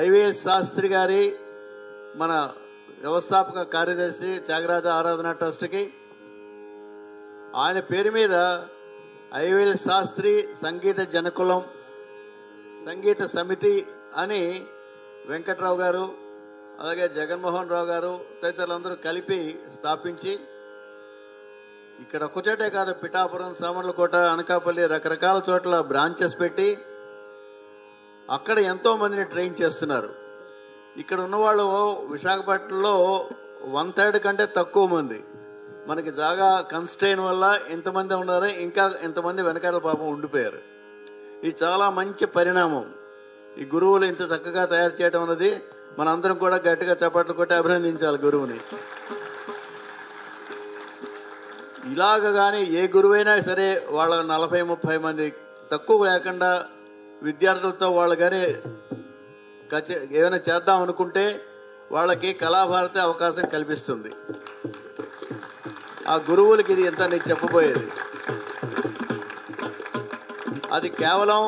IVS Sastry గారి మన వ్యవస్థాపక కార్యదర్శి త్యాగరాజ ఆరాధన ట్రస్ట్కి ఆయన పేరు మీద ఐవీఎస్ శాస్త్రి సంగీత జనకులం సంగీత సమితి అని వెంకట్రావు గారు అలాగే జగన్మోహన్ రావు గారు తదితరులందరూ కలిపి స్థాపించి ఇక్కడ ఒకచోటే కాదు, పిఠాపురం, సామర్లకోట, అనకాపల్లి రకరకాల చోట్ల బ్రాంచెస్ పెట్టి అక్కడ ఎంతో మందిని ట్రైన్ చేస్తున్నారు. ఇక్కడ ఉన్నవాళ్ళు విశాఖపట్నంలో 1/3 కంటే తక్కువ మంది. మనకి జాగా కన్స్ట్రెయిన్ వల్ల ఎంతమంది ఉన్నారో ఇంకా ఎంతమంది వెనకాల పాపం ఉండిపోయారు. ఇది చాలా మంచి పరిణామం. ఈ గురువులు ఇంత చక్కగా తయారు చేయడం అన్నది మనందరం కూడా గట్టిగా చప్పట్లు కొట్టి అభినందించాలి గురువుని. ఇలాగ కానీ ఏ గురువైనా సరే వాళ్ళ 40-30 మంది తక్కువ లేకుండా విద్యార్థులతో వాళ్ళు కానీ ఏమైనా చేద్దాం అనుకుంటే వాళ్ళకి కళాభారతి అవకాశం కల్పిస్తుంది. ఆ గురువులకి ఇది ఎంత నీకు చెప్పబోయేది. అది కేవలం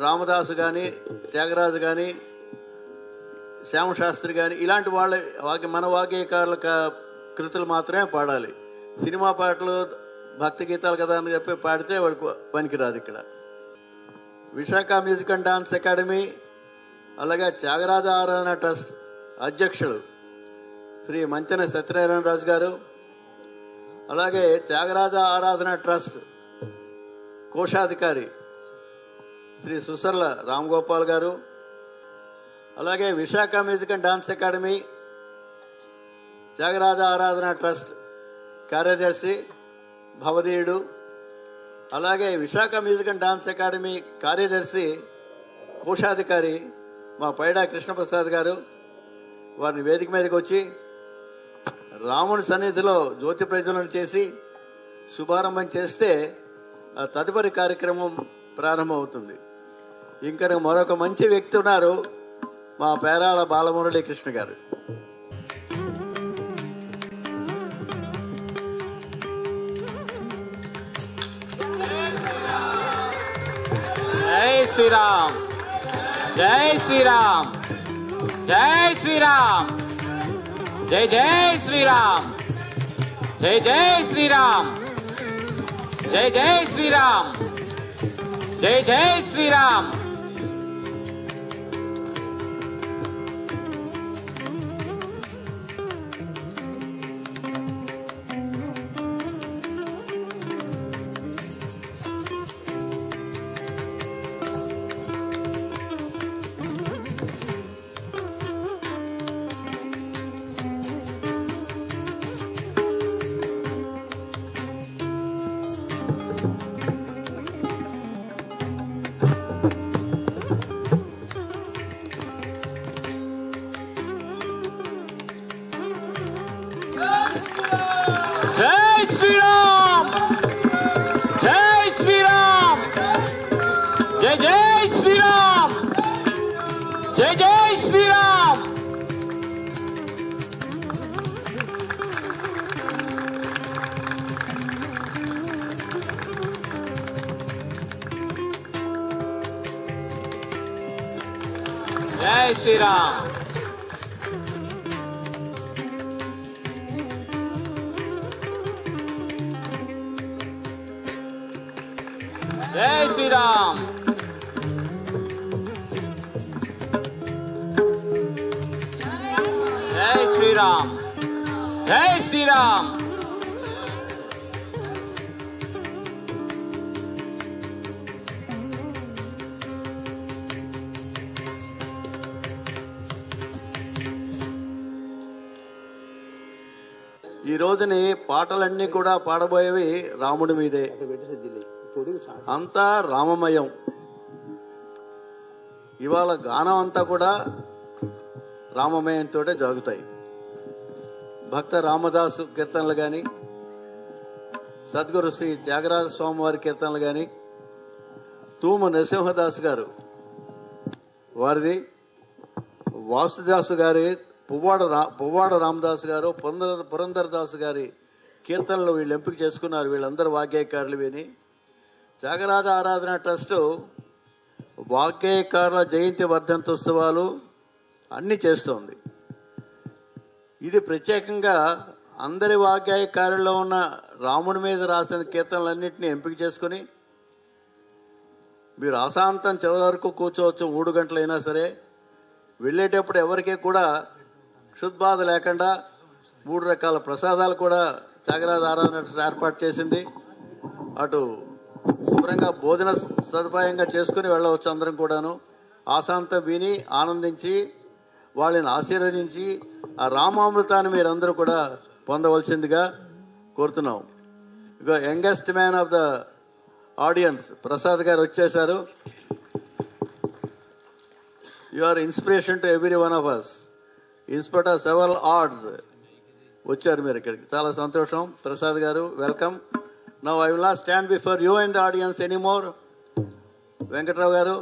రామదాసు కానీ, త్యాగరాజు కానీ, శ్యామశాస్త్రి కానీ ఇలాంటి వాళ్ళ మన వాగ్గేయకారుల కృతులు మాత్రమే పాడాలి. సినిమా పాటలు, భక్తి గీతాలు కదా అని చెప్పి పాడితే వాడికి పనికిరాదు. ఇక్కడ Visakha music and dance academy అలాగే త్యాగరాజ ఆరాధన ట్రస్ట్ అధ్యక్షులు శ్రీ మంతెన సత్యనారాయణ రాజు గారు, అలాగే త్యాగరాజ ఆరాధన ట్రస్ట్ కోశాధికారి శ్రీ సుసర్ల రామ్ గోపాల్ గారు, అలాగే Visakha music and dance academy Thyagaraja Aradhana trust కార్యదర్శి భవదీయుడు, అలాగే Visakha music and dance academy కార్యదర్శి కోశాధికారి మా పైడా కృష్ణప్రసాద్ గారు, వారిని వేదిక మీదకి వచ్చి రాముని సన్నిధిలో జ్యోతి ప్రజ్వలన చేసి శుభారంభం చేస్తే ఆ తదుపరి కార్యక్రమం ప్రారంభమవుతుంది. ఇంకా మరొక మంచి వ్యక్తి ఉన్నారు, మా పేరాల బాలమురళీ కృష్ణ గారు. జై శ్రీరామ్, జై శ్రీరామ్, జై శ్రీరామ్, జై జై శ్రీరామ్, జై జై శ్రీరామ్, జై జై శ్రీరామ్, జై జై శ్రీరామ్. జై శ్రీరామ్, జై శ్రీరామ్, జై జై శ్రీరామ్, జై జై శ్రీరామ్. జై శ్రీరామ్. జై శ్రీరామ్. జై శ్రీరామ్, జై శ్రీరామ్. ఈ రోజుని పాటలన్నీ కూడా పాడబోయేవి రాముడి మీదే. అంతా రామమయం. ఇవాళ గానం అంతా కూడా రామమయంతో జరుగుతాయి. భక్త రామదాసు కీర్తనలు కానీ, సద్గురు శ్రీ త్యాగరాజ స్వామి వారి కీర్తనలు కానీ, తూము నరసింహదాస్ గారు వారిది, వాసుదాసు గారి, పువ్వాడ రామదాసు గారు, పురంధరదాసు గారి కీర్తనలు వీళ్ళు ఎంపిక చేసుకున్నారు. వీళ్ళందరూ వాగ్గేయకారులు విని త్యాగరాజ ఆరాధన ట్రస్టు వాగ్గేయకారుల జయంతి వర్ధంతోత్సవాలు అన్నీ చేస్తోంది. ఇది ప్రత్యేకంగా అందరి వాగ్గేయకారుల్లో ఉన్న రాముడి మీద రాసిన కీర్తనలన్నింటినీ ఎంపిక చేసుకుని మీరు అశాంతం చివరి వరకు కూర్చోవచ్చు, 3 గంటలైనా సరే. వెళ్ళేటప్పుడు ఎవరికీ కూడా క్షుద్బాధ లేకుండా 3 రకాల ప్రసాదాలు కూడా త్యాగరాజ ఆరాధన ఏర్పాటు చేసింది. అటు శుభ్రంగా భోజన సదుపాయంగా చేసుకుని వెళ్ళవచ్చు. అందరం కూడాను ఆశాంతం విని ఆనందించి వాళ్ళని ఆశీర్వదించి ఆ రామామృతాన్ని మీరందరూ కూడా పొందవలసిందిగా కోరుతున్నాం. ఇక youngest man of the audience Prasad గారు వచ్చేశారు. You are inspiration to every one of us. In spite of several odds వచ్చారు మీరు ఇక్కడికి, చాలా సంతోషం. ప్రసాద్ గారు, welcome. Now I will not stand before you and the audience anymore. Venkatrao గారు,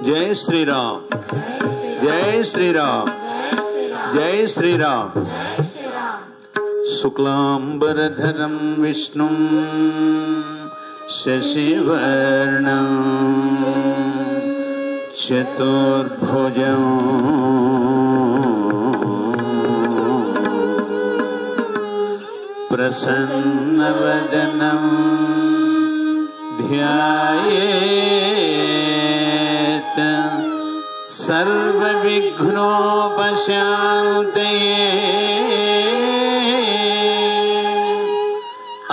జై శ్రీరామ్, జై శ్రీరామ్, జై శ్రీరామ్. శుక్లాంబరధరం విష్ణుం శశివర్ణం చతుర్భుజం ప్రసన్నవదనం ధ్యాయేత్ సర్వవిఘ్నోపశాంతయే.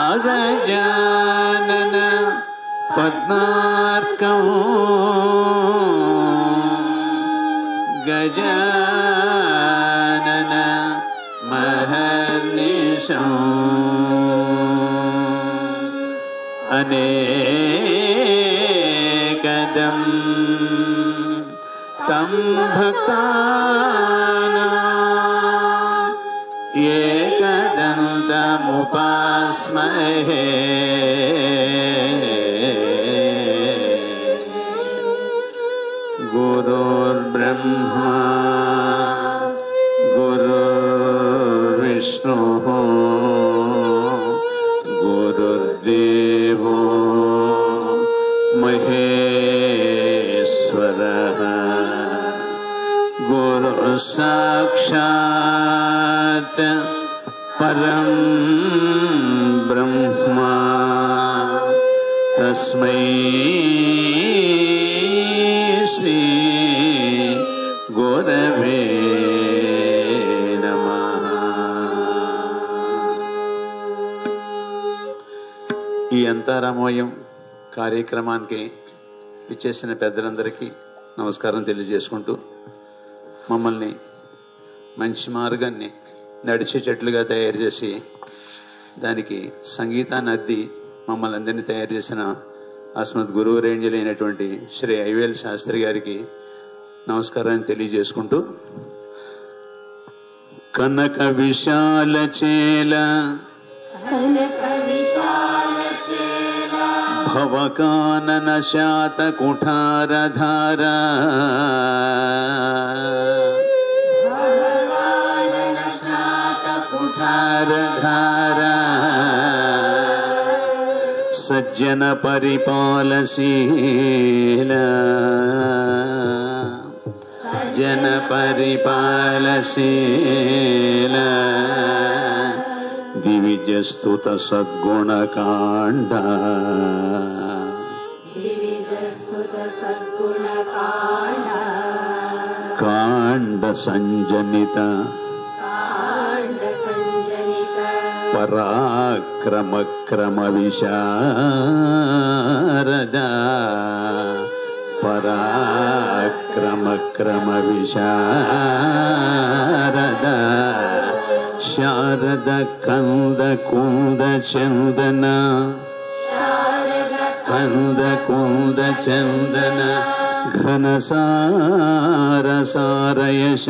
అగజానన పద్మార్కం గజానన మహర్నిశం అనేకదం తం భక్తానాం ఏకదంతముపాస్మహే. గురుర్బ్రహ్మా గురుర్విష్ణుః గురుర్దేవో మహేశ్వరః గురు సాక్షాత్ పరం బ్రహ్మ తస్మై శ్రీ గురవే నమః. ఈ అంతరామోయం కార్యక్రమానికి ఇచ్చేసిన పెద్దలందరికీ నమస్కారం తెలియజేసుకుంటూ, మమ్మల్ని మంచి మార్గాన్ని నడిచేటట్లుగా తయారు చేసి దానికి సంగీతాన్ని అద్ది మమ్మల్ని అందరినీ తయారు చేసిన అస్మద్ గురువురేంజలి అయినటువంటి శ్రీ ఐవేల్ శాస్త్రి గారికి నమస్కారాన్ని తెలియజేసుకుంటూ, కనక విశాల చేల భవకానన శాత కుఠారధార కుఠారధార సజ్జన పరిపాలశీల జన పరిపాలశీల దివిజస్తుత సద్గుణకాండ కాండ సంజనిత పరాక్రమక్రమ విశారద పరాక్రమక్రమ విశారద శారద కంద కుంద చందన కంద కుంద చందన ఘన సార సారయశ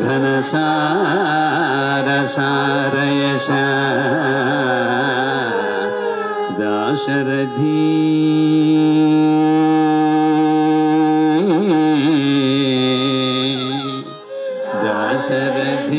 ఘన సార సారయశ దాశరథీ దాశరథీ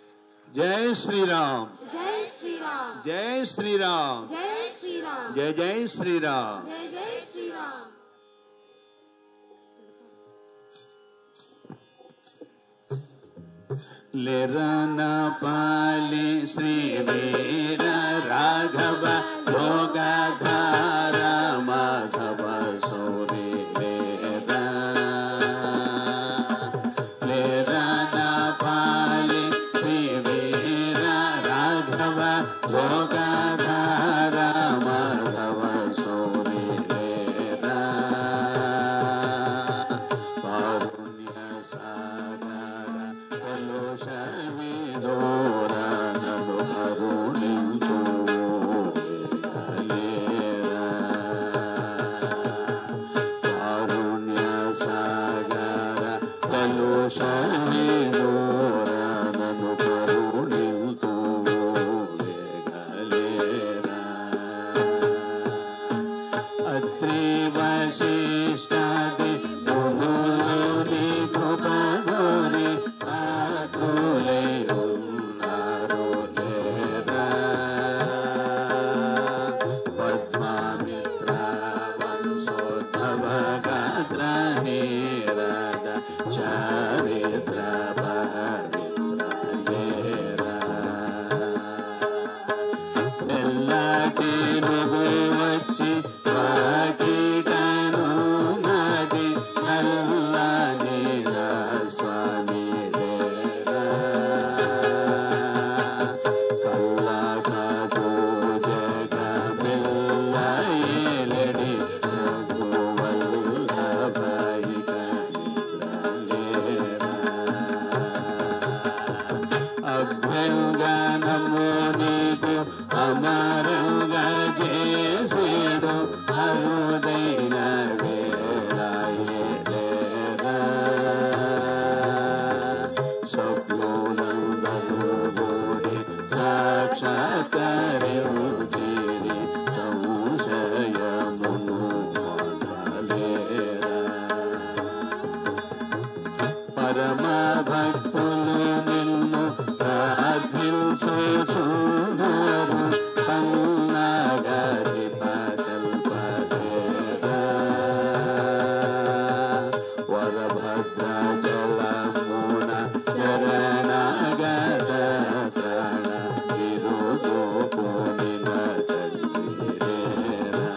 జై శ్రీరామ్ జై శ్రీరామ్ జై శ్రీరామ్ జై శ్రీరామ్ జై జై శ్రీరామ్ జై జై శ్రీరామ్. లేరన పాలి శ్రీ వీర రాఘవ భోగధార మాధవ సౌరి లేరన పాలి శ్రీ వీర రాఘవ భోగధార మాధవ సౌరి పారుణ్య సాగర కలుష విదూర నను కరుణించు కారుణ్య సాగర కలుష విదూర నను కరుణించు అత్రి వశిష్టాది మునులోని కృపధోరి ఆత్రులై ఉన్నారు లేరా పద్మామిత్ర వంశోద్భవ గాత్ర నీరద చారిత్ర పవిత్ర లేరా తెల్లటి నువ్వు వచ్చి వాటికను నాటి నల్లని స్వామి దేరా కల్లకూ జగ మెల్లడి రఘువల్లభైక నిద్రలేరా అభ్యంగనము నీకు అమరంగా చేసేడు అరుదైన వేళయేరా స్వప్నులందరూ గూడి సాక్షాత్కరించిరి సంశయమును మొదలేరా పరమ భక్తులు నిన్ను ప్రార్థించుచున్నారు సన్నగతి పకల్పదేరా వరభద్రాచలమున చరణాగత త్రాణ విరుదుకునిన తండ్రిరేరా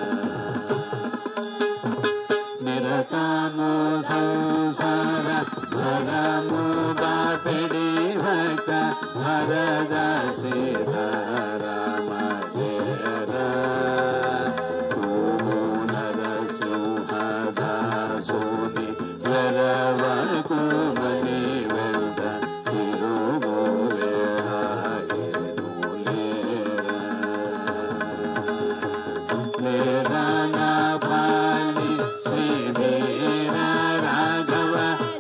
నిరతము సంసార భరముగా పెడి భక్త భరద సీతారామ దేరా నరసింహదాసుని వరవకు మణి వెంట తిరుగులేరా లేరా పాలి శ్రీ వీర రాఘవ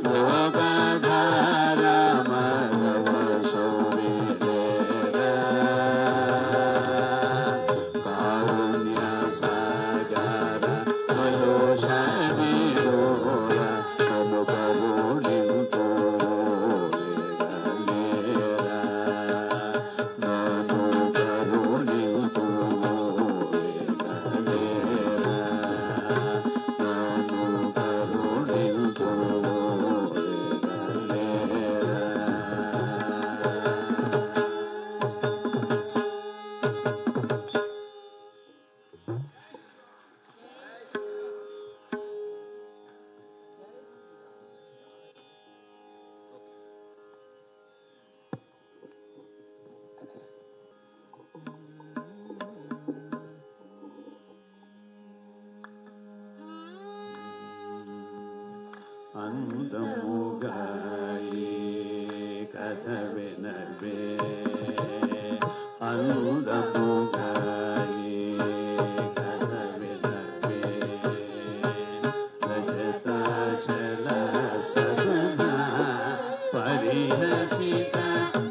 భోగధార మాధవ సౌరి కారుణ్య సాగర కలుష విదూర నను కరుణించు లేరా నను కరుణించు అందముగాయి కథ వినవే అందముగాయి కథ వినవే రజతాచల సదన పరిహసిత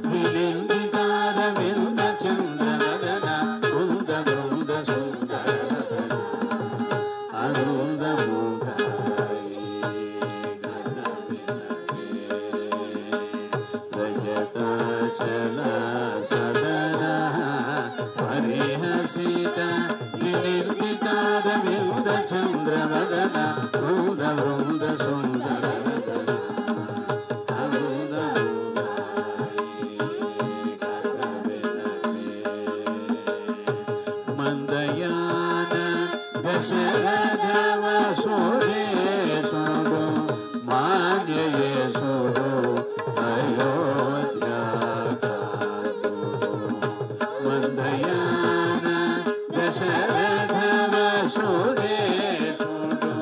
విలింగితార వింద చంద్రవదన బృంద బృంద సుందర అందముగాయి రజతాచల సదన పరిహసిత నిర్మితారవింద చంద్రవదన వృంద వృంద సుందర మందయాన దశరథవ సూర్యేశుడు మాన్యేశుడు అయోధ్యాకాంతుడు మందయాన దశరథవ సూర్యేశుడు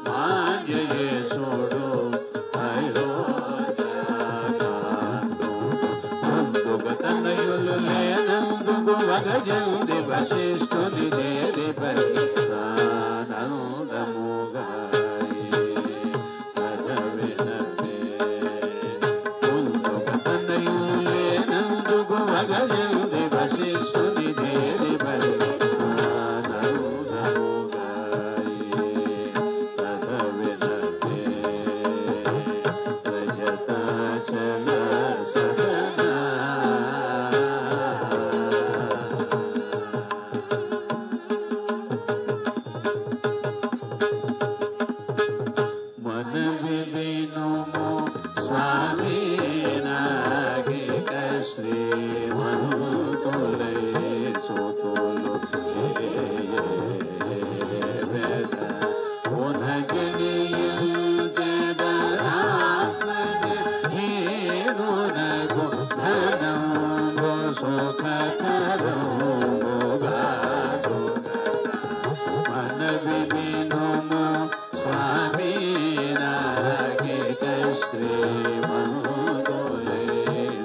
మాన్యేశుడు అయోధ్యాకాంతుడు తనయులు లేనందుకు వగజంది వశిష్ఠుని దేవి పరిసానందముగాయి పదవినవే తనయులు లేనందుకు వగజంది వశిష్ఠుని దేవి పరిసానందముగాయి పదవినవే రజతాచల సదనా మనవి వినుము స్వామి నాగిక శ్రీమంతులై సుతులు వేద ఉనగనియునకు ధనంబు సుఖకరంబుగాదు మనవి వినుము స్వామి నాగిక శ్రీమంతులై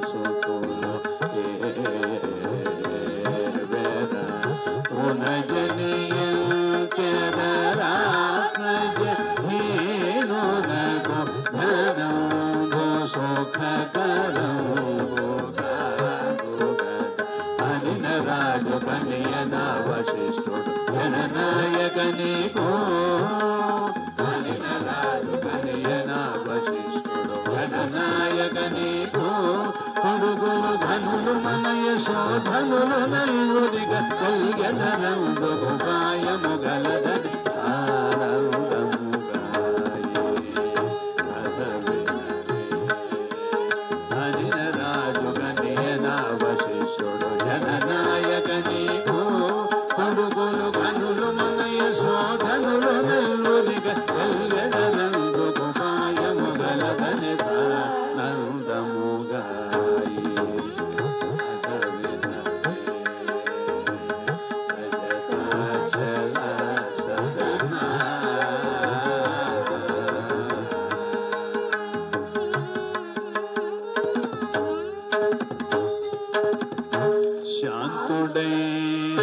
సుతులు వేద పునజనియరాత్మజ హీనునకు ధనంబు సుఖకరంబుగాదు అనిన రాజు కనియన వశిష్ఠుడు గణనాయక నీకు అనిన రాజు కనియన వశిష్ఠుడు గణనాయక నీకు కొడుకులు ధనులు మన యశోధనులు నల్లుడిగా కలిగనందు ఉపాయము గలదని సారంగముగాయి అనిన రాజు కనియన వశిష్ఠుడు జననాయక నీకు కొడుకులు కనులు మన యశోధనులు నల్లుడిగా కలిగనందు ఉపాయము గలదని సానందముగాయి రజతాచల సదనా శాంతుడైన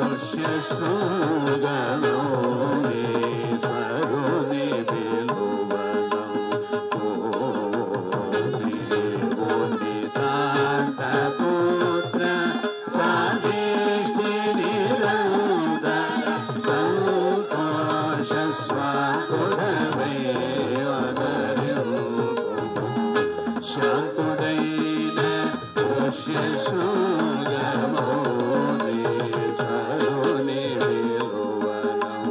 ఋష్యశృంగలోని సరుని విలువనం ఓనితాంత పుత్ర ప్రాదిష్టి నిరంతర సంతోష స్వాపురవై శాంతుడైన ఋష్యశృంగమౌని సరుని విలువనం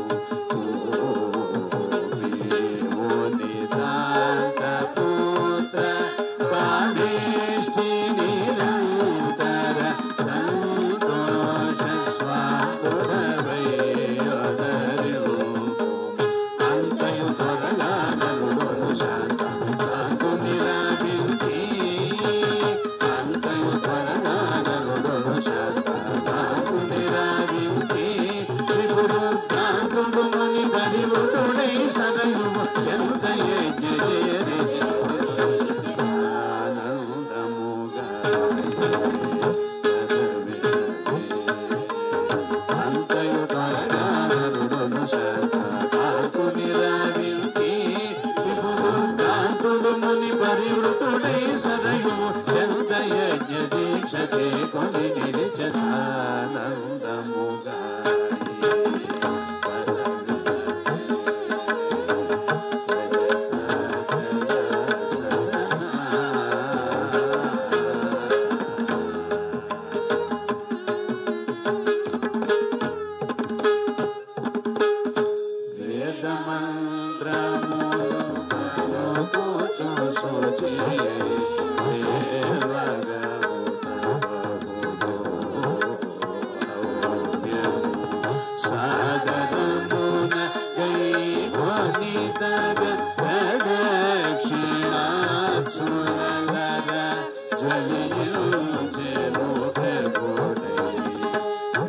ఓనితాంత పుత్ర ప్రాదిష్టి నిరంతర సంతోష స్వాపురవై అంతయు త్వరగా నలుడు శాంత కాకుని రావించి అంతయు త్వరగా నలుడు శాంత కాకుని రావించి త్రిపుడు కాకుడు ముని పరివృతుడై సదయువు జంత యజ్ఞ జయరి అంతయు త్వరగా నలుడు శాంత కాకుని రావించి త్రిపుడు కాకుడు ముని పరివృతుడై సదయువు జంత యజ్ఞ దీక్ష చేకొని నిలిచ సానందముగాయి ఫలించెను ప్రభుడై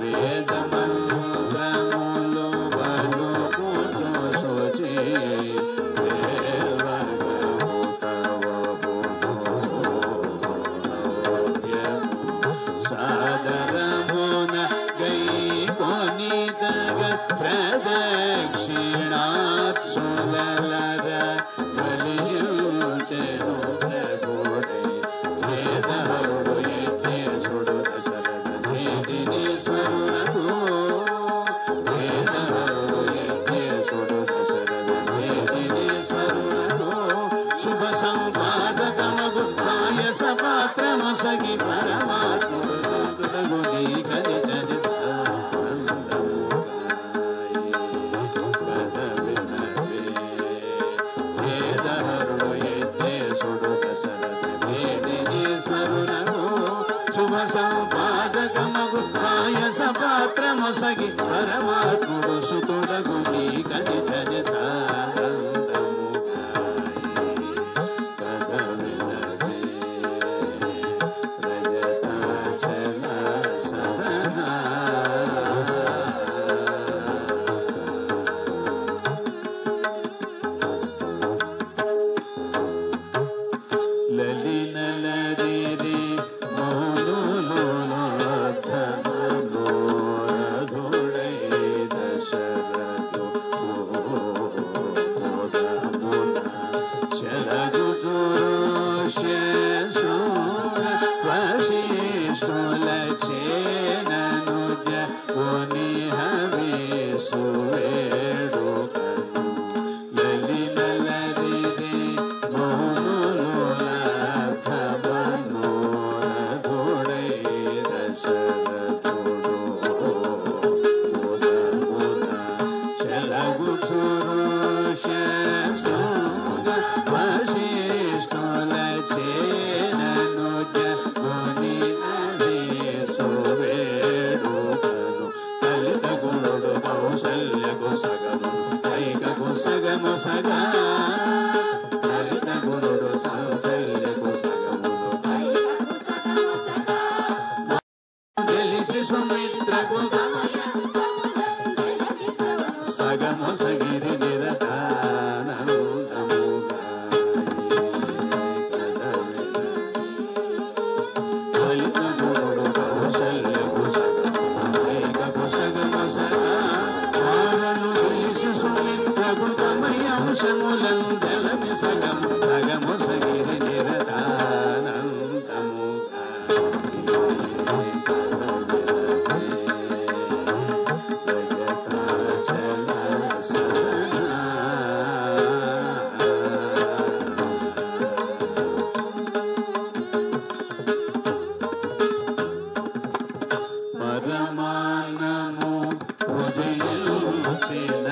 వేద మంత్రములు పలుకుచు శుచి సాదరమున గై కొనిదగ ప్రదక్షిణాత్సులర ఫలించెను ప్రభుడై వేదహరుడు యజ్ఞేశుడు దశరథ మేదినీశ్వరునకు వేదహరుడు యజ్ఞేశుడు దశరథ మేదినీశ్వరునకు శుభ సంపాదకమగు పాయస పాత్రమొసగి పరమాత్ముడు నీ కలిచని వేదహరుడు యజ్ఞేశుడు దశరథ మేదినీశ్వరునకు శుభ సంపాదకమగు పాయస పాత్రమొసగి పరమాత్ముడు సుతుడగు నీ కలిచని సగము సగా హరిత గురుడు సౌశల్యకు సగమును తెలిసి సుమిత్రకు సగము సగిరి నిరతానందముగా హరిత గురుడు కౌశల్యకు సగము సగము సగా అంశములందలమి సగము సగము సగిరి నిరతానందముగా జగతాచల సదనా పరమానము ఉదయించిన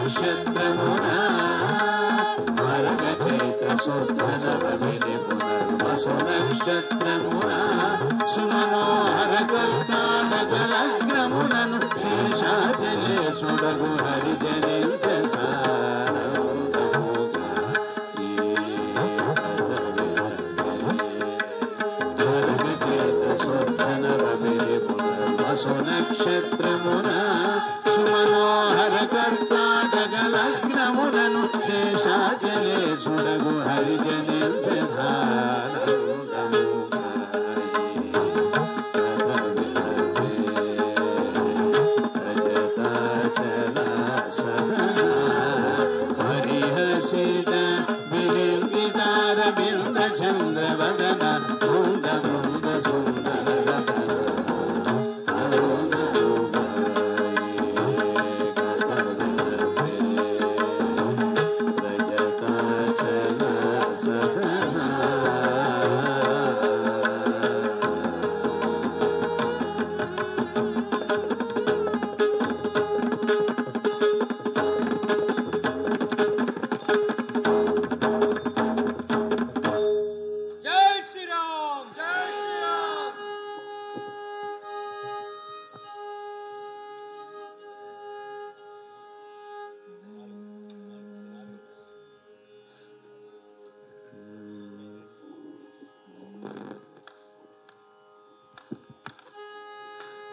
నక్షత్రమున మరగ చైత్ర శోధన భవిని పునర్వసు నక్షత్రమున సుమనోహర కర్కాటకలగ్నమునను శేషాచలేశుడగు హరిజనించ సారముగా మరగ చైత్ర శోధన భవిని పునర్వసు నక్షత్రమున సుమనోహర కర్కాటకలగ్నమునను శేషాచలేశుడగు హరిజనించ సారముగా రజతాచల సదనా విలసిత విరిందితారవింద చంద్రవదన బృంద బృంద సుందర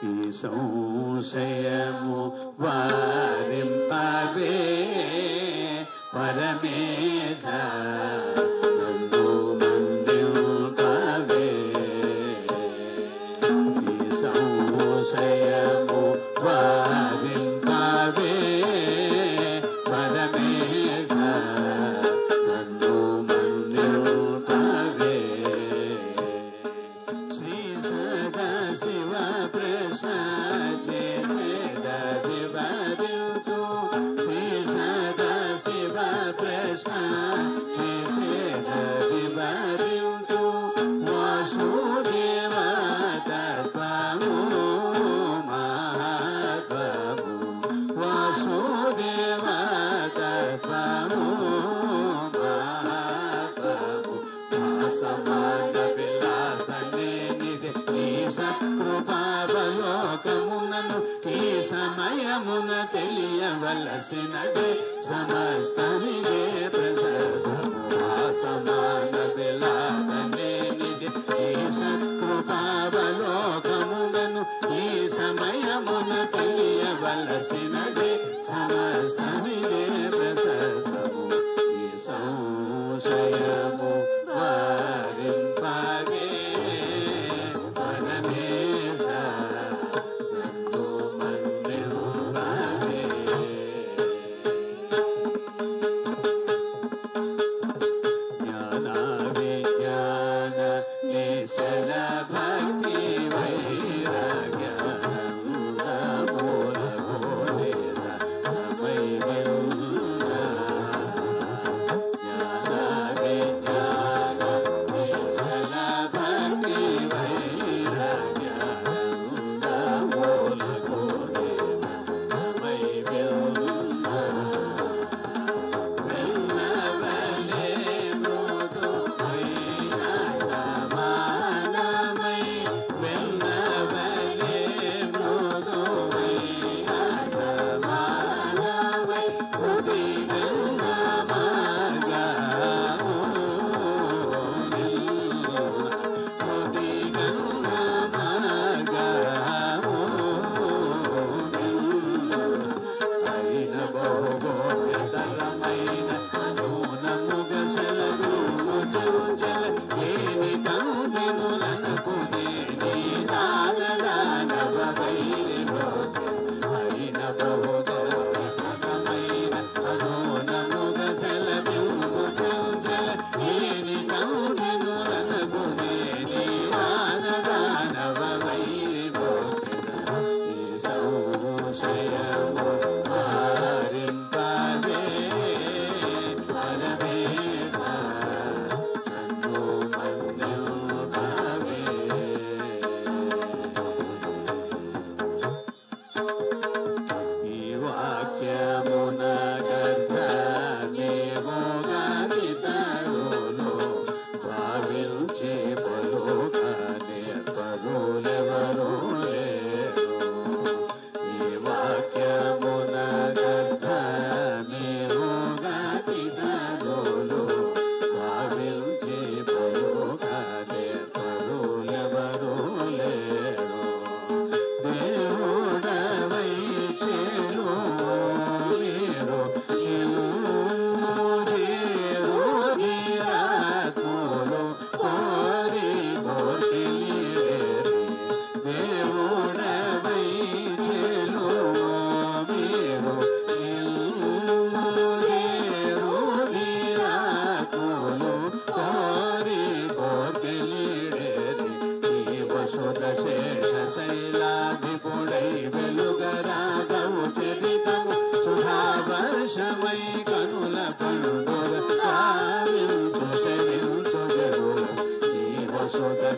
ఈ సంశయము వారింపవే పరమేశ నందు మందింపవే ఈ సంశయము వారింపవే పరమేశ నందు మందింపవే శ్రీ సదా శివ ప్రశ్న చేసేద వివరించు శ్రీ సదా శివ ప్రశ్న చేసేద వివరించు వాసుదేవ తత్వము మహాత్వము వాసుదేవ తత్వము మహాత్వము సమాన విలాసనేనిది ఈ సత్కృపావలోకమునను ఈ సమయమున తెలియవలసినదే సమస్తమిదే ప్రశస్తము సమాన విలాసనేనిది ఈ సత్కృపావలోకమునను ఈ సమయమున తెలియవలసినదే సమస్తమిదే ప్రశస్తము ఈ సంశయము వారింపగే పరమేశ నందు మందింపగే జ్ఞాన విజ్ఞాన నిశ్చల భక్తి వైరాగ్య మూల మూల మూలేన నమైవ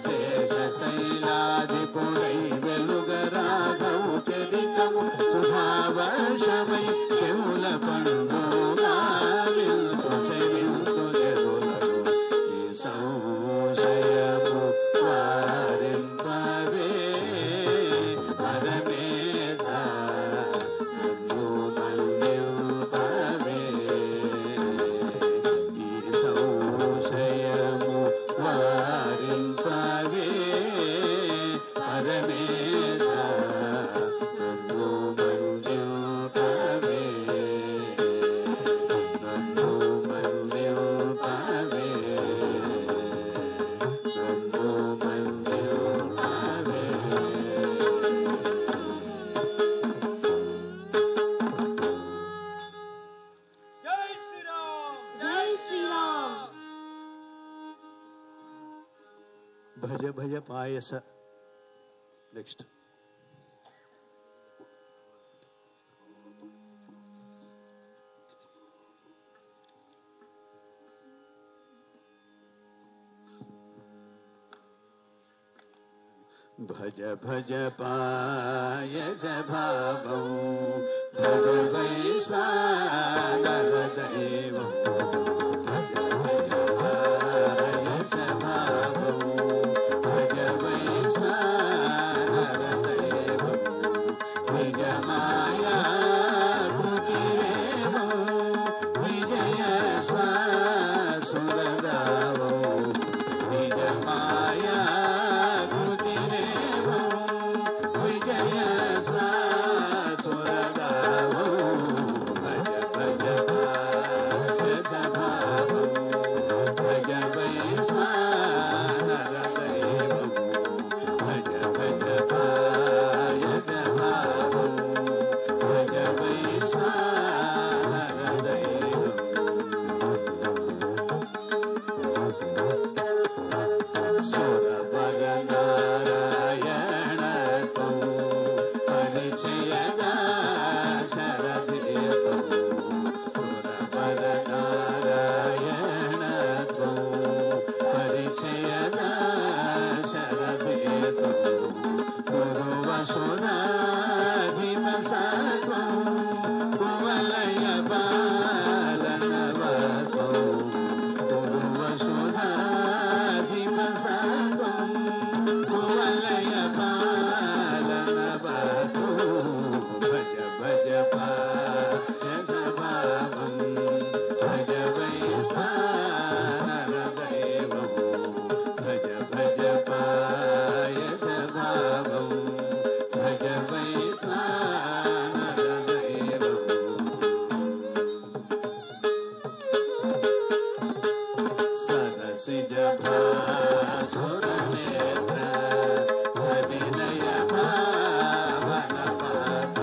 శేషశైలాదిపుడై వెలుగరాఘవు చరితము సుధావర్షమై చెవుల పండుగా వించు చెవించు జరులకు ఈ సంశయము వారింపవే పరమేశ నన్ను మన్నింపవే ఈ సంశయము వారింపవే పరమేశ నన్ను మన్నింపవే నన్ను మన్నింపవే నన్ను మన్నింపవే జై శ్రీరామ్ జై శ్రీరామ్ భజ భజ పాయస నెక్స్ట్ భజ భజ పాయస భావం భజ వైశ్వానర దైవం భజ భజ పాయస భావం భజ వైశ్వానర దైవం నిజ మాయా కృతిరేవం విజయ శ్వాసురదావం నిజ మాయా కృతిరేవం విజయ శ్వాసురదావం భజ భజ పాయస భావం భజ వైశ్వానర దైవం భజ భజ పాయస భావం భజ వైశ్వానర దైవం సురవర నారాయణతో పరిచయదా శరదేతో సురవర నారాయణతో పరిచయదా శరదేతో గురువసునాధిప సాత్వం కువలయ బాలనవతో గురువసునాధిప సాత్వం కువలయ బాలనవతో భజ భజ పాయస భావం భజ వైశ్వానర దైవం భజ భజ పాయస భావం భజ వైశ్వానర దైవం సరసిజ భాసుర నేత్ర సవినయ భావన పాత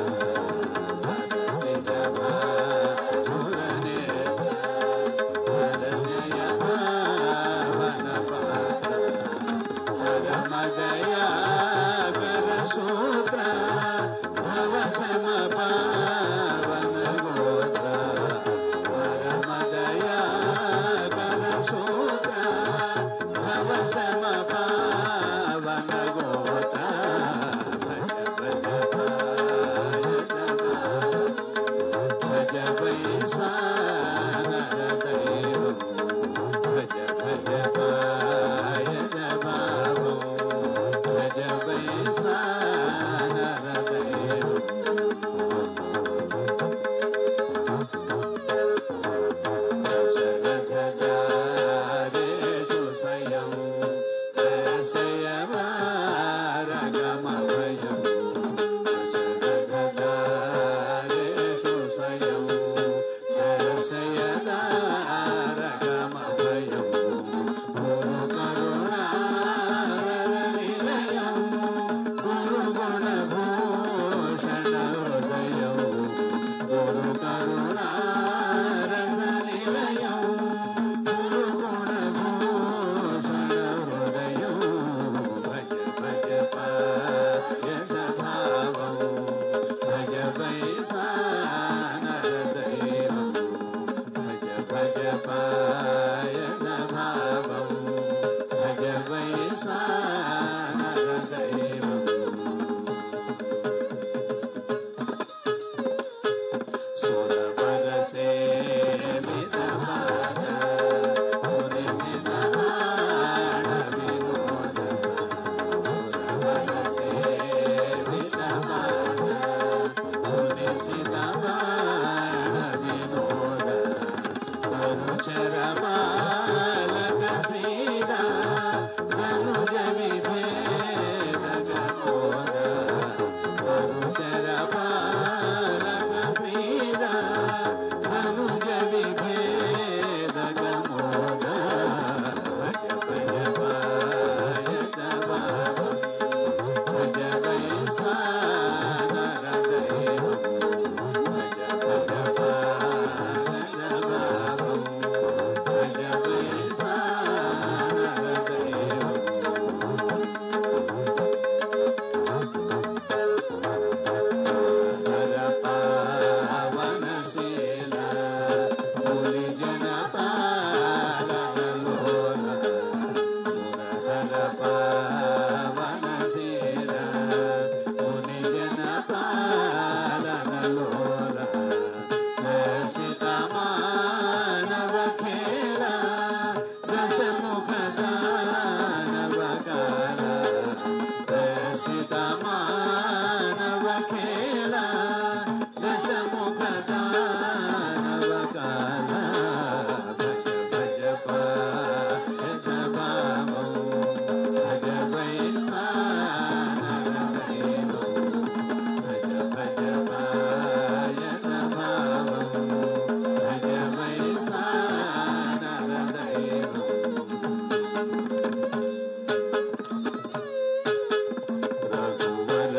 సరసిజ భాసుర నేత్ర హరదయ భావన పాత పరమదయా కర సూత్ర భవ సమ పావన గోత్ర పరమదయా కర సూత్ర భవ సమ పావన గోత్ర భజ భజ పాయస భావం భజ వైశ్వానర దైవం భజ భజ పాయస భావం భజ వైశ్వానర దైవం దశరథదారేషు స్వయం దశయవారగమభయం దశరథదారేషు స్వయం దశయదారగమభయం గురు కరుణారర నిలయం గురు గుణభూషణ హృదయం గురు కరుణారస నిలయం గురు గుణభూషణ హృదయం భజ భజ పాయస భావం భజ వైశ్వానర దైవం భజ భజ పాయస భావం భజ వైశ్వానర అనుచర బాలక శ్రీరా అనుజ విభేదక మోద అనుచర బాలక శ్రీరా అనుజ విభేదక మోద భజ భజ పాయ సభావం భజ వైశ్వానర దైవం భజ భజ పాయ సభావం భజ వైశ్వానర దైవం హర పావనశీల ముని జన పాలనలోల హర పావనశీల ముని జన పాలనలోల హసిత మానవ ఖేల దశముఖ దానవ కాల హసిత మానవ ఖేల దశముఖ దానవ కాల భజ భజ పాయ సభావం భజ వైశ్వానర దైవం భజ భజ పాయ సభావం భజ వైశ్వానర దైవం రఘువర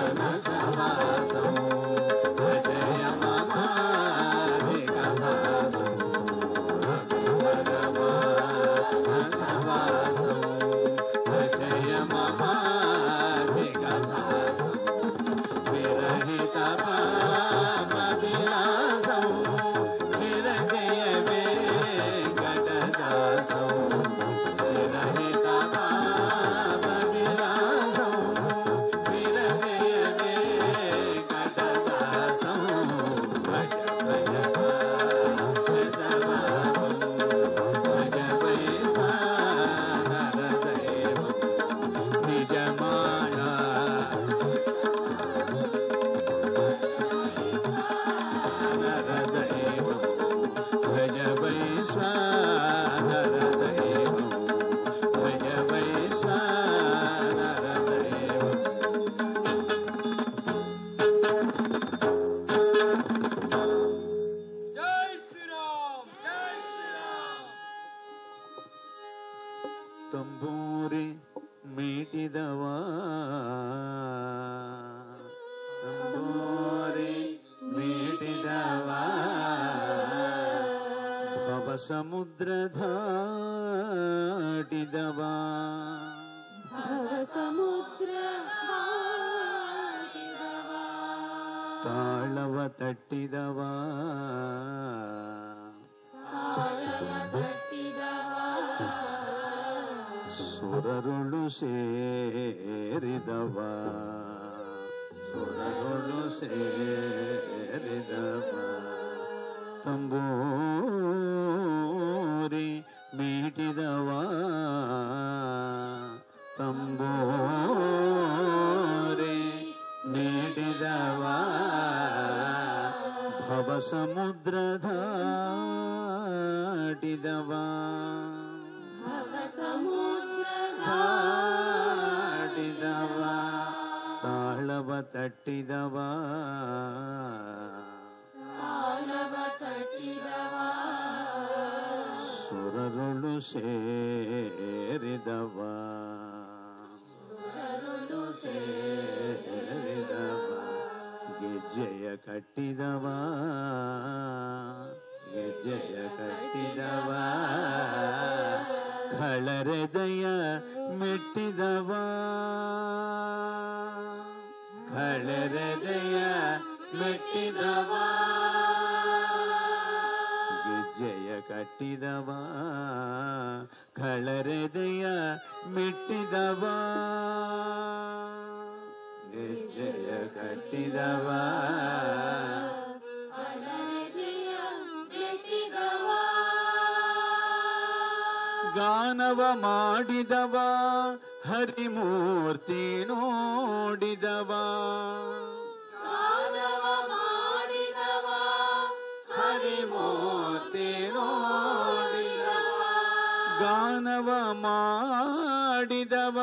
మానసవాసం భజయ మమాధికభాసం రఘువర మానసవాసం భజయ మమాధికభాసం విరహిత పాప విలాసం విరజయ వెంకటదాసం విరహిత పాప విలాసం విరజయ వెంకటదాసం భజ భజ పాయ సభావం భజ వైశ్వానర దైవం నిజమాయ నర దైవం భజ వైశ్వానర దైవం భజ వైశ్వానర దైవం జై శ్రీరామ్ జై శ్రీరామ్ ತಂಬೂರಿ ಮೀಟಿದವಾ ತಂಬೂರಿ ಮೀಟಿದವಾ ಭವ ಸಮುದ್ರ ಧಾಟಿದವಾ ಭವ ಸಮುದ್ರ ದಾಟಿದವ ತಾಳವ ತಟ್ಟಿದವಾ ತಾಳವ ತಟ್ಟಿದವ ಸುರರುಳು ಸೇರಿದವ ಸುರರುಳು ಸೇರಿದವ ತಂಬೂರಿ ಮೀಟಿದವ ತಂಬೂರಿ ಮೀಟಿದವ ಭವ ಸಮುದ್ರ ಧಾಟಿದವ ಭವ ಸಮುದ್ರ ದಾಟಿದವ ತಾಳವ ತಟ್ಟಿದವ ತಾಳವ ತಟ್ಟಿದವ ಸುರರುಳು ಸೇರಿದವ ಸುರರುಳು ಸೇರಿದವ ಗೆಜ್ಜೆಯ ಕಟ್ಟಿದವ ಗೆಜ್ಜೆಯ ಕಟ್ಟಿದವ ಖಳರೆದಯ ಮೆಟ್ಟಿದವ ಖಳರೆದಯ ಮೆಟ್ಟಿದವ ಗೆಜ್ಜೆಯ ಕಟ್ಟಿದವ ಖಳರೆದೆಯ ಮೆಟ್ಟಿದವ ಗೆಜ್ಜೆಯ ಕಟ್ಟಿದವ ಅಲರೆದೆಯ ಮೆಟ್ಟಿದವ ಗಾನವ ಮಾಡಿದವ ಹರಿಮೂರ್ತಿ ನೋಡಿದವ ಗಾನವ ಮಾಡಿದವ ಹರಿಮೂರ್ತಿ ಗಾನವ ಮಾಡಿದವ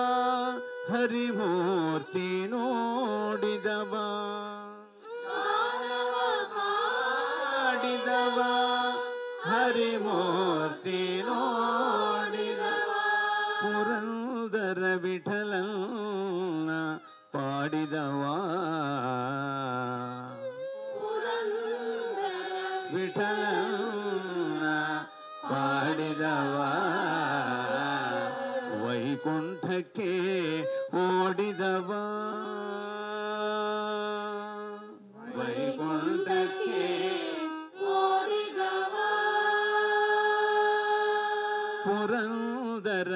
ಹರಿಮೂರ್ತಿ ನೋಡಿದವ ಮಾಡಿದವ ಹರಿಮೂರ್ತಿ ನೋಡಿದವ ಪುರಂದರ ವಿಠಲನ ಪಾಡಿದವ ವಿಠಲನ ಪಾಡಿದವ ವೈಕುಂಠಕ್ಕೆ ಓಡಿದವ ವೈಕುಂಠಕ್ಕೆ ಓಡಿದವ ಪುರಂದರ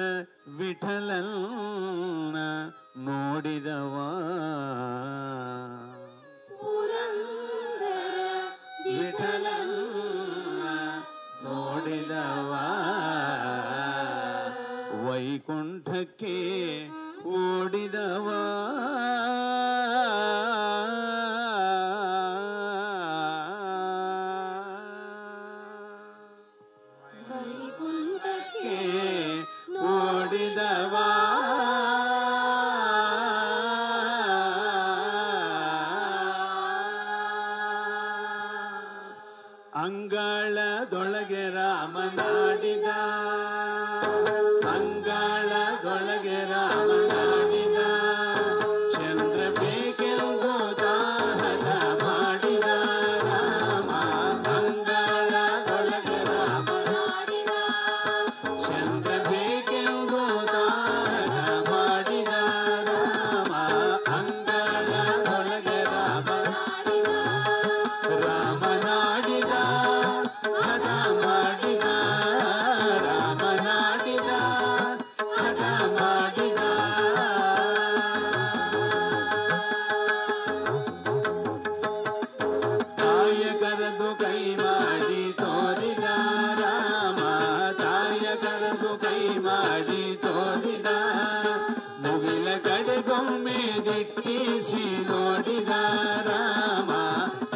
ವಿಠಲನ ನೋಡಿದವ ವಿಠಲನ ನೋಡಿದವ ವೈಕುಂಠಕ್ಕೆ ಓಡಿದವ ವೈಕುಂಠಕ್ಕೆ ಓಡಿದವ ಅಂಗಳದೊಳಗೆ ರಾಮನಾಡಿದ ಅಂಗಳದೊಳಗೆ ರಾಮನಾಡಿದ ಚಂದ್ರ ಬೇಕೆಂದು ದಾಹದ ಮಾಡಿದ ರಾಮ ಅಂಗಳದೊಳಗೆ ರಾಮನಾಡಿದ ಚಂದ್ರ ಬೇಕೆಂದು ದಾಹದ ಮಾಡಿದ ರಾಮ ಅಂಗಳದೊಳಗೆ ರಾಮನಾಡಿದ ರಾಮನಾಡಿದ ಹಠ ಮಾಡಿದ ರಾಮನಾಡಿದ ಹಠ ಮಾಡಿದ ತಾಯ ಕರೆದು ಕೈ ಮಾಡಿ ತೋರಿದ ರಾಮ ತಾಯ ಕರೆದು ಕೈ ಮಾಡಿ ತೋರಿದ ಮುಗಿಲ ಕಡೆಗೊಮ್ಮೆ ದಿಟ್ಟಿಸಿ ನೋಡಿದ ರಾಮ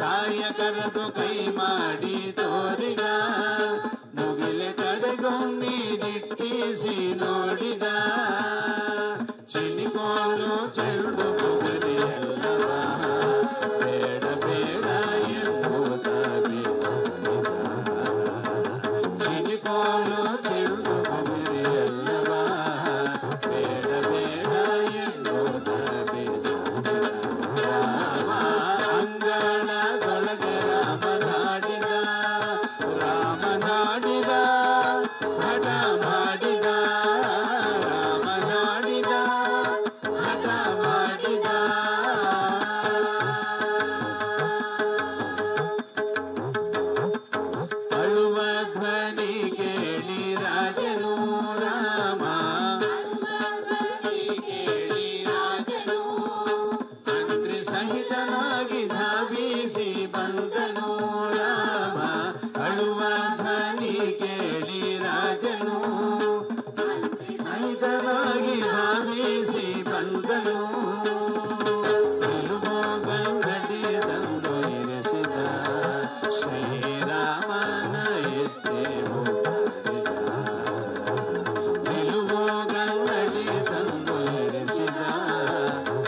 ತಾಯ ಕರೆದು ಕೈ ಮಾಡಿ ತೋರಿದ ಮುಗಿಲ ಕಡೆಗೊಮ್ಮೆ ದಿಟ್ಟಿಸಿ ನೋಡಿದ ಚಿನಿಕೋಲು ಚೆಂಡು ಕೊಗರಿ ಎಲ್ಲವ ಬೇಡ ಬೇಡ ಎಂಬುದ ಬೀಸಿದ ಚಿನಿಕೋಲು ಚೆಂಡು ಕೊಗರಿ ಎಲ್ಲವ ಬೇಡ ಬೇಡ ಎಂಬುದ ಬೀಸಿದ ರಾಮ ಅಂಗಳದೊಳಗೆ ರಾಮನಾಡಿದ ರಾಮನಾಡಿದ ಹಠ ಮಾಡಿದ ರಾಮನಾಡಿದ ಹಠ ಮಾಡಿದ ಅಳುವ ಧ್ವನಿ ಕೇಳಿ ರಾಜನು ರಾಮ ಕೇಳಿ ರಾಜನು ಮಂತ್ರಿ ಸಹಿತನಾಗಿ ಧಾವಿಸಿ ಬಂದನು ರಾಮ ಅಳುವ ಧ್ವನಿ ಕೇಳಿ ರಾಜನು ಸಹಿತನಾಗಿ ಧಾವಿಸಿ ಬಂದನು ಗಂಗಡಿ ತಂದು ಇರಿಸಿದ ಶ್ರೀರಾಮನ ಎತ್ತೇವು ನಿಲುವೋ ಗಂಗಡಿ ತಂದು ಇರಿಸಿದ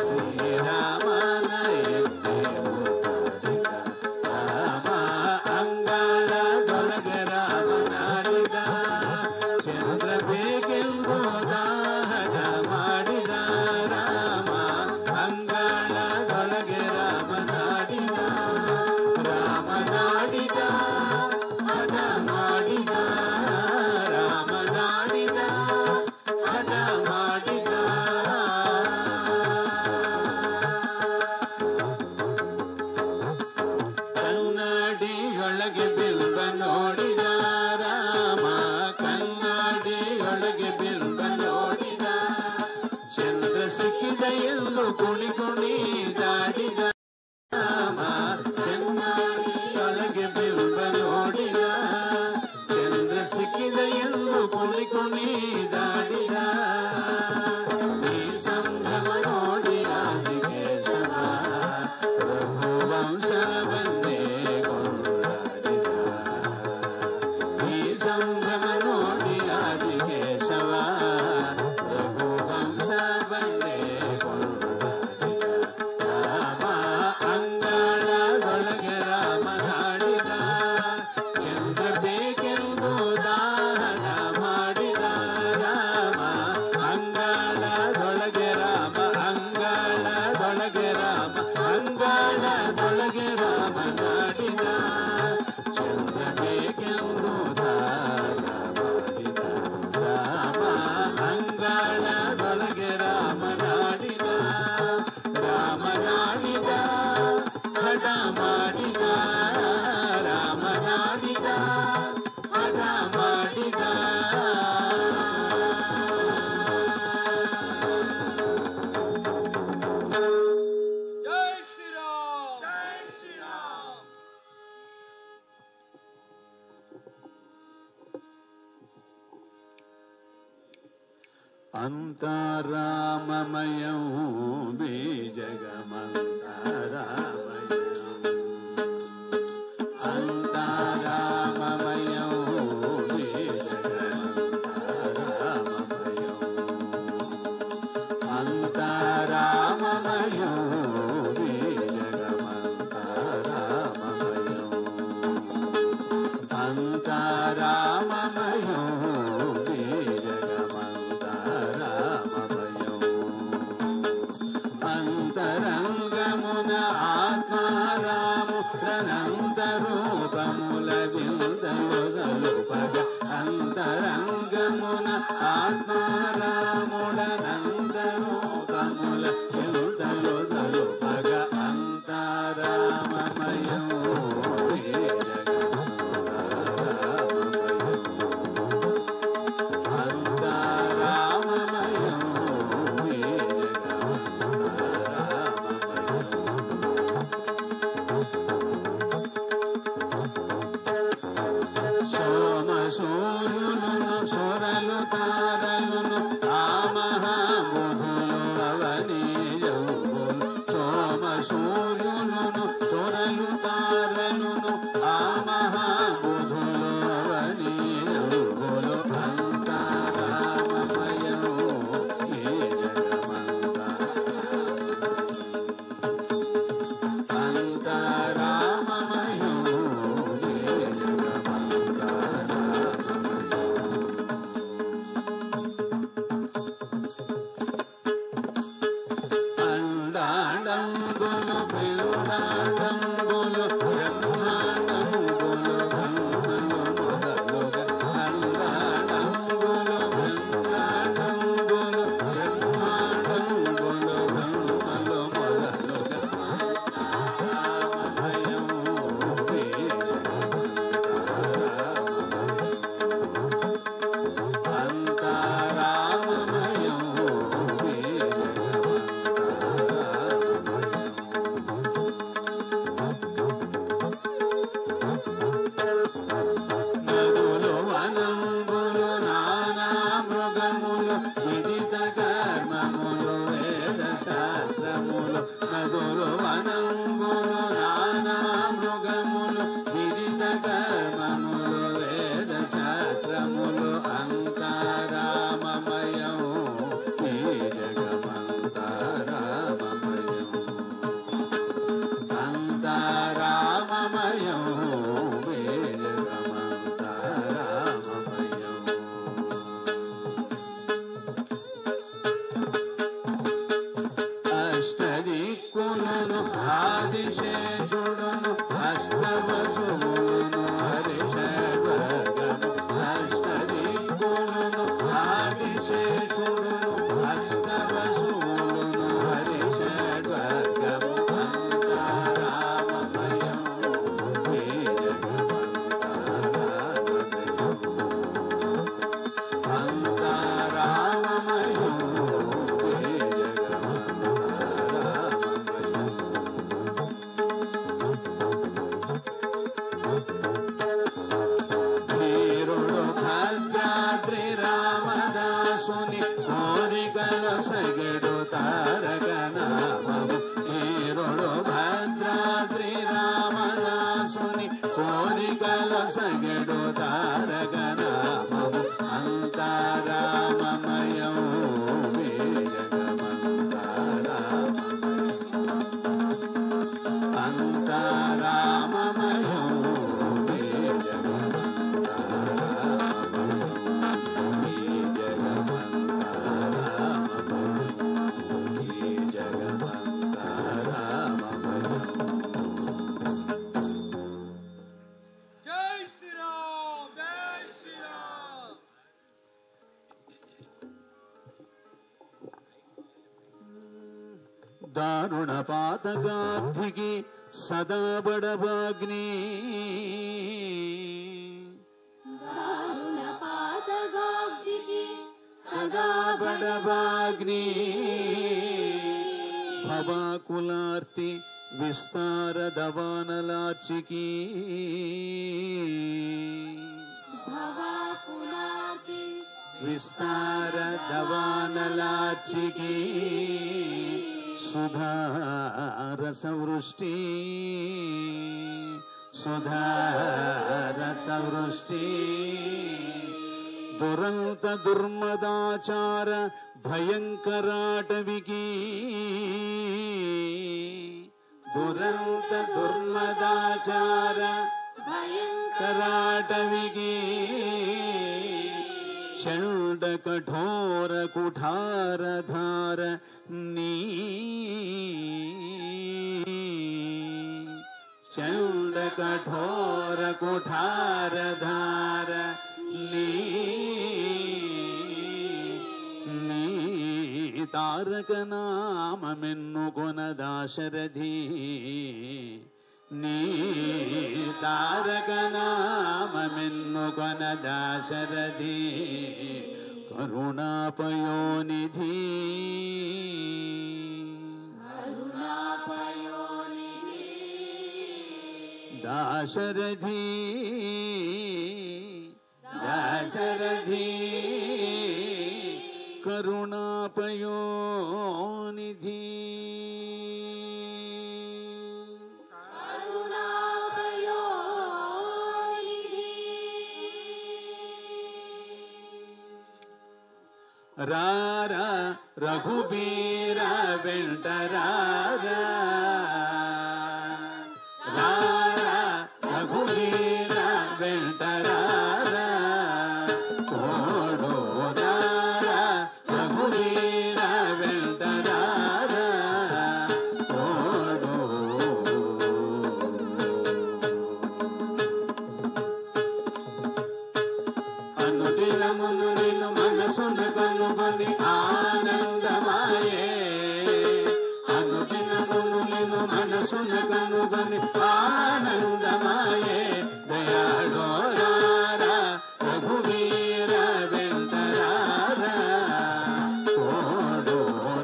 ಶ್ರೀರಾಮನ ಎತ್ತೇವು ರಾಮ ಅಂಗಳದೊಳಗೆ ರಾಮನಾಡಿದ ಚಂದ್ರ ಬೇಕೆಂದು ದಾಹಡ ಮಾಡಿದ ರಾಮ ಅಂಗಳದೊಳಗೆ ರಾಮನಾಡಿದ ರಾಮನಾಡಿದ ಹಠ ಮಾಡಿದ ರಾಮನಾಡಿದ ಹಠ ಮಾಡಿದ ಕನ್ನಡಿಯೊಳಗೆ ಬಿಂಬ ನೋಡಿದ ರಾಮ ಕನ್ನಡಿಯೊಳಗೆ ಬಿಂಬ ನೋಡಿದ ಚಂದ್ರ ಸಿಕ್ಕಿದ ಎಂದು ಕುಣಿ ಕುಣಿ ದಾಡಿದ ರಾಮ ಕನ್ನಡಿಯೊಳಗೆ ಬಿಂಬ ನೋಡಿದ ಚಂದ್ರ ಸಿಕ್ಕಿದ ಎಂದು ಕುಣಿ ಕುಣಿ ದಾಡಿದ ಈ ಸಂಭ್ರಮ ನೋಡಿ ಆದಿಕೇಶವ ರಘುವಂಶವನ್ನೇ ಕೊಂಡಾಡಿದ ಈ ಸಂಭ್ರಮ ನೋಡಿ ಆದಿಕೇಶವ అంతరామమయం బీజగమంతరామయం అంతరామమయం బీజగమంతరామయం అంతరామమయం బీజగమంతరామయం అంతరామమయం అంతరంగమున ఆత్మారాము అనంతరూపముల విందలు జలుపగ అంతరంగమున ఆత్మారాముడనంతరూపముల విందలు జలుపగ అంతరామమయం సోమసూర్యులను సొరలు తారలను ఆ మహాబుధులు అవనీయములు సోమసూర్యులను సొరలు తారలను ఆ మహాబుధులు అవనీయములు అంతరామమయం అంతరామమయం అండాడంగులు పిల్లాడంగులు బ్రహ్మాండంగులు గంగలు మొదలుగా అండాడంగులు పిల్లాడంగులు బ్రహ్మాండంగులు గంగలు మొదలుగా అంతరామమయం అంతరామమయం నదులు వనంబులు నానా మృగములు విదిత కర్మములు వేద శాస్త్రములు నదులు వనంబులు నానా మృగములు విదిత కర్మములు వేద శాస్త్రములు అంతరామమయం బీజగమంతరామమయం అంతరామమయం అష్టదిక్కులను ఆదిశేషుడును అష్టవసువును హరిషడ్వర్గము అష్టదిక్కులను ఆదిశేషుడును అష్టవసువును హరిషడ్వర్గము అంతరామమయం అంతరామమయం వీరుడు భద్రాద్రి రామదాసుని కోరికల సగడు తారక నామము వీరుడు భద్రాద్రి రామదాసుని కోరికల సగడు తారక నామము అంతరామమయం అంతరామమయం జై శ్రీరామ్ జై శ్రీరామ్ దారుణ పాతగాబ్ధికి సదా బడబాగ్ని దారుణ పాతగాబ్దికి సదా బడబాగ్ని భవాకులార్తి విస్తార దవానలాచికి భవాకులాతి విస్తార దవానలాచికి సుధారసవృష్టి సుధారసవృష్టి దురంత దుర్మదాచార భయంకరాటవికి దురంత దుర్మదాచార భయంకరాటవికి షండ కఠోర కుఠారధార నీ చండ కఠోర కుఠారధార నీ తారక నామమెన్నుకొన దాశరథి నీ తారక నామమెన్నుకొన దాశరథి కరుణాపయోనిధి దాశరథి దాశరథి కరుణాపయోనిధి రారా రఘుబీర వెంట రారా రారా రఘుబీర వెంట రారా తోడు రారా రఘుబీర వెంట రారా తోడు అనుదినమును నిన్ను మనసున కనుగొని ఆనందమాయే అనుదినమును నిన్ను మనసున కనుగొని ఆనందమాయే దయాళో రారా రఘువీర వెంట రారా తోడు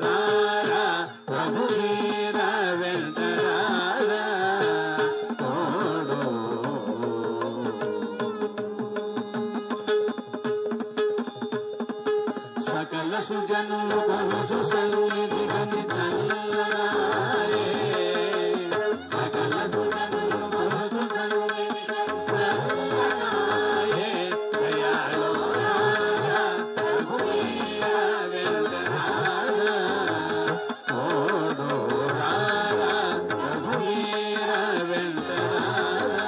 రారా రఘువీర వెంట రారా తోడు సకల సుజనులు కొనుచు సన్నిధి గని చల్లరాయే సకల సుజనులు కొనుచు సన్నిధి గని చల్లరాయే దయాళో రారా రఘువీర వెంట రారా తోడు రారా రఘువీర వెంట రారా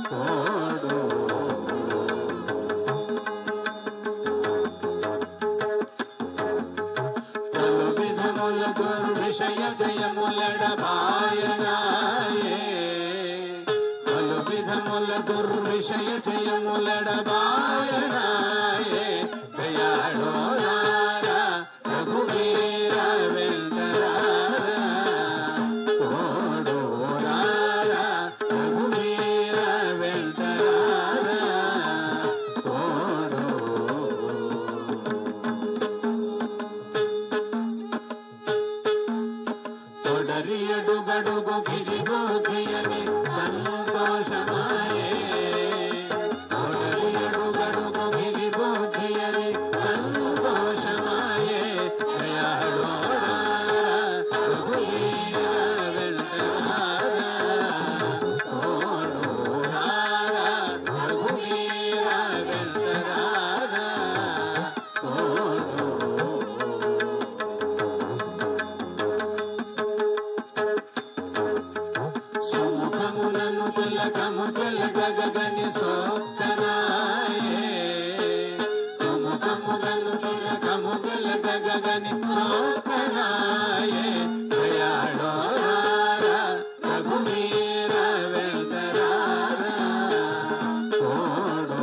తోడు విషయ జయములడ బాయనాయే పలు విధముల దుర్విషయ జయములడ బాయనాయే దయాళో రారా రఘువీర వెంట రారా తోడు రారా రఘువీర వెంట రారా తోడు తొడరియడు బడుగు గిరిగోధియని సంతోషమాయే తొడరియడు బడుగు గిరిగోధియని సంతోషమాయే దయాళో రారా రఘువీర వెంట రారా తోడు రారా రఘువీర వెంట రారా తోడు సుముఖములను తిలకము తిలకగని సోత్తనాయే సుముఖములను తిలకము తిలకగని సోత్తనాయే దయాళో రారా రఘువీర వెంట రారా తోడు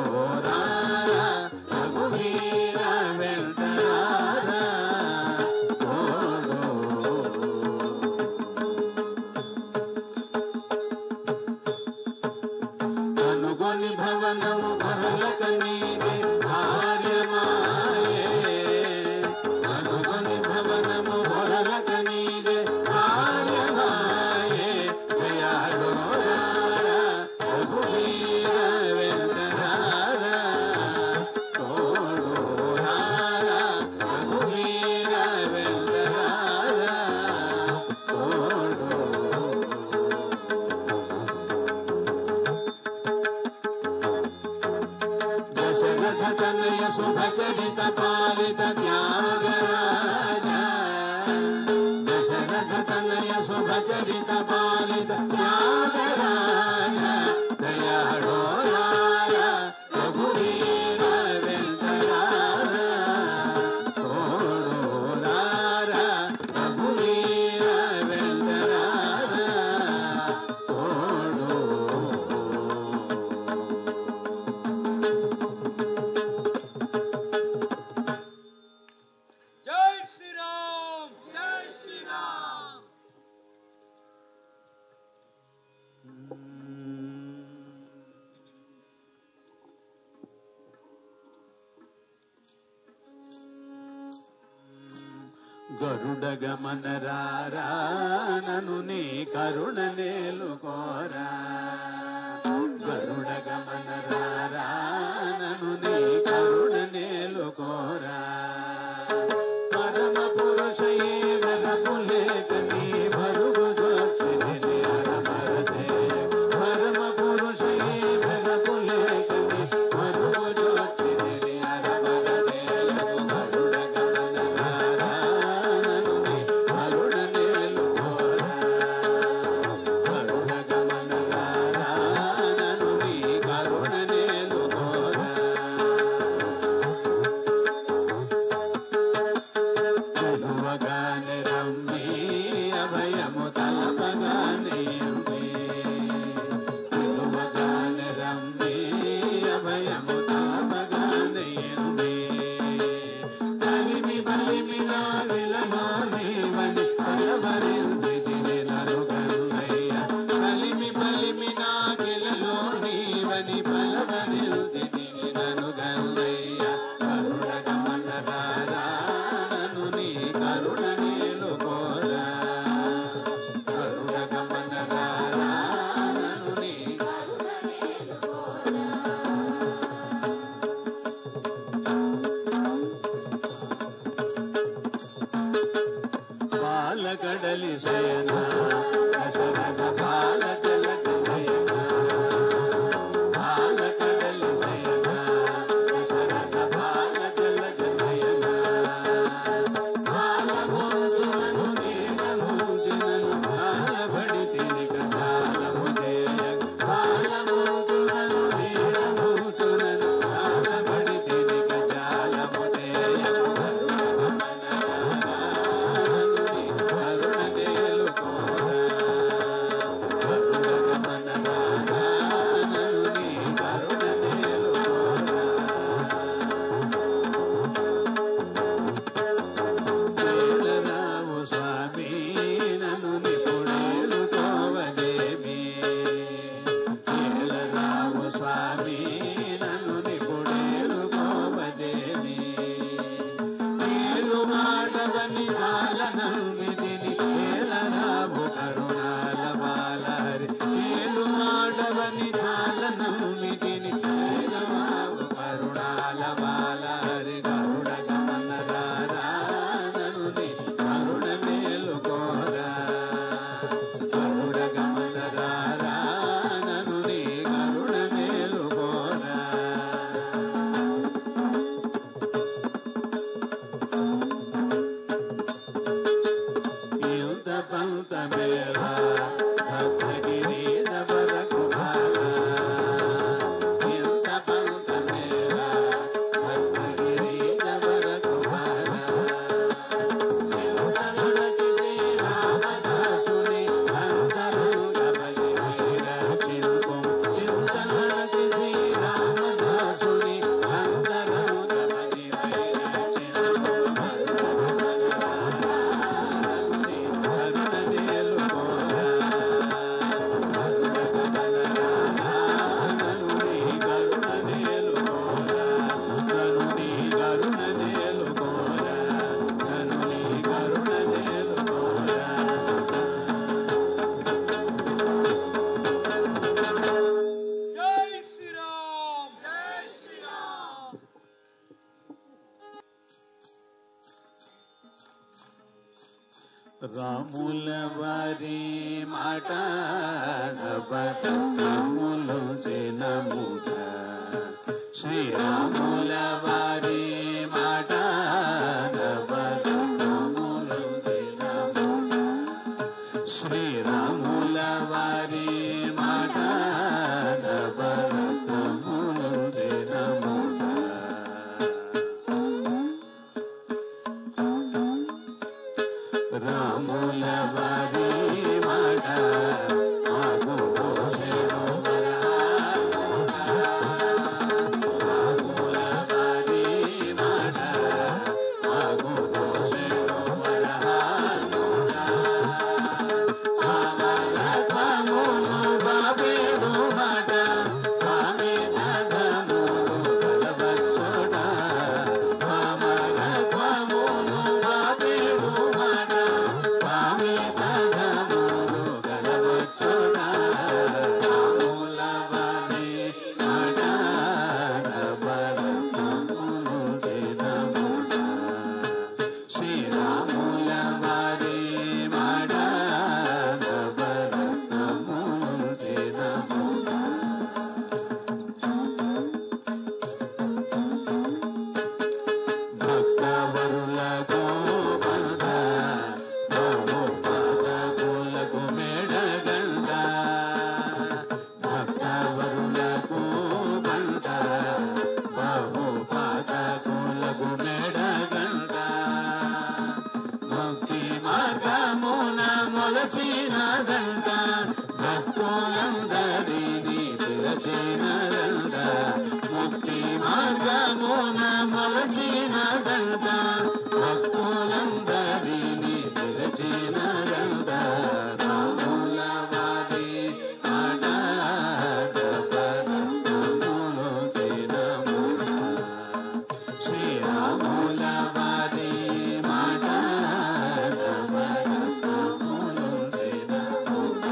రారా రఘువీర వెంట రారా తోడు కనుగొని భవనము భరలక నీదే భార్యమాయే కనుగొని భవనము భరలక నీదే భార్యమాయే దయాళో రారా రఘువీర వెంట రారా తోడు దశరథ తనయ శుభచరిత పాలిత త్యాగరాజ దశరథ తనయ శుభచరిత పాలిత త్యాగరాజ దయాళో రాయ రఘువీర వెంకరార తోడోరార రఘువీర వెంకరార తోడో జై శ్రీరామ్ జై శ్రీరామ్ గరుడ గమన రారా నను నీ కరుణ నేలుకోరా గరుడ గమన రారా నను నీ కరుణ నేలుకోరా పరమ పురుష ఏ వరపు లేక నీ భరుగు దోచిని అరమరదే పరమ పురుష ఏ వరపు లేక నీ భరుగు దోచిని అరమరదే గరుడ గమన రారా నను నీ కరుణ నేలుకోరా గరుడ గమన రారా నను నీ కరుణ నేలుకోరా తెలువగానే రమ్మి అభయము తలపగానే తెలువగానే రమ్మి అభయము తలపగానే కలిమి బలిమి నా విలమో నీవని పలవరించి తిని నలుగరులయ్య కలిమి బలిమి నా గిలలో నీవని పలవరించి తిని నలుగరులయ్య కరుణ గమన రారా నను నీ కరుణ నేలుకోరా కరుణ గమన రారా నను నీ కరుణ నేలుకోరా బాలగడలి శయన దశరథ బాల జల జయన బాలగడలి శయన దశరథ బాల జల జయన బాలమోజునను నీమోజునను బాలబడి తినిక బాలము చేయ బాలమోజునను నీమోజునను బాలబడి తినిక జాలము చేయ కరుణ నేలుకోరా కరుణ గమన రారా నను నీ కరుణ నేలుకోరా ఏలరావు స్వామి నను నిపుణేలుకోవదేమి ఏలరావు స్వామి నను నిపుణేలుకోవదేమి ఏలు మాటవని చాల నమ్మిదిని ఏలరావు కరుణాల బాలహరి ఏలు మాటవని చాల నమ్మిదిని ఏలరావు కరుణాల బాలహరి గరుడ గమన రారా నను నీ కరుణ మేలుకోరా గరుడ గమన రారా నను నీ కరుణ మేలుకోరా యుద్ధ పంత మేళా భక్తగిరి సబర కుమార యుద్ధ పంత మేళా భక్తగిరి సబర కుమార చింతనకి శ్రీరామదాసుని అంతరు గమని రక్షింపు చింతనకి శ్రీరామదాసుని అంతరు గమని రక్షింపు కరుణ నేలుకోరా కరుణ గమన రారా నను నీ కరుణ నేలుకోరా నను నీ కరుణ నేలుకోరా నను నీ కరుణ నేలుకోరా జై శ్రీరామ్ జై శ్రీరామ్ రాముల వారి మాట బతములు చినముట శ్రీరాముల వారి మాట నవరత్నములు దినమున శ్రీరాముల వారి మాట నవరత్నములు దినమున రాముల వారి మాట ఆగు పోషెడు వరహామున రాముల వారి మాట ఆగు పోషెడు వరహామున అమరత్వమును బాబేడు మాట స్వామి నగములు కలవచ్చుట అమరత్వమును బాబేడు మాట స్వామి నగములు కలవచ్చుట రాముల వారి మాట నవరత్నములు దినమున శ్రీరాముల వారి మాట నవరత్నములు దినమున భక్తవరులకు బండ బహుపాదకులకు మెడగండ భక్తవరులకు బండ బహుపాదకులకు మెడగండ ముక్తి మార్గమున మొలచిన దండ భక్తులందరినీ పిలచిన దండ ముక్తి మార్గమున మొలచిన దండ భక్తులందరినీ పిలచిన దండ రాముల వారి మాట నవరత్నములు దినమున శ్రీరాముల వారి మాట నవరత్నములు దినమున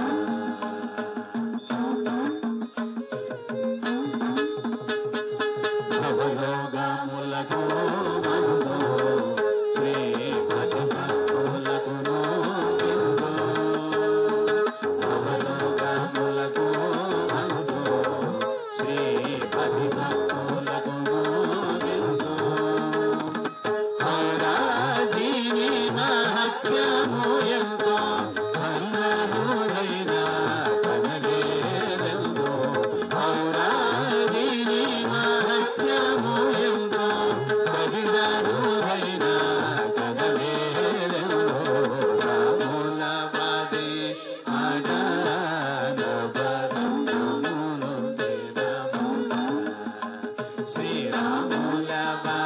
భవయోగములకు మందు శ్రీపతి భక్తులకును విందు భవయోగములకు మందు శ్రీపతి భక్తులకును విందు ఔరాదీని మహత్యము ఎంతో కన్ననురైన కనలేదెందో ఔరాదీని మహత్యము ఎంతో కవిదనురైన కనలేదెందో రాముల వారి మాట నవరత్నములు దినమున శ్రీరాముల వారి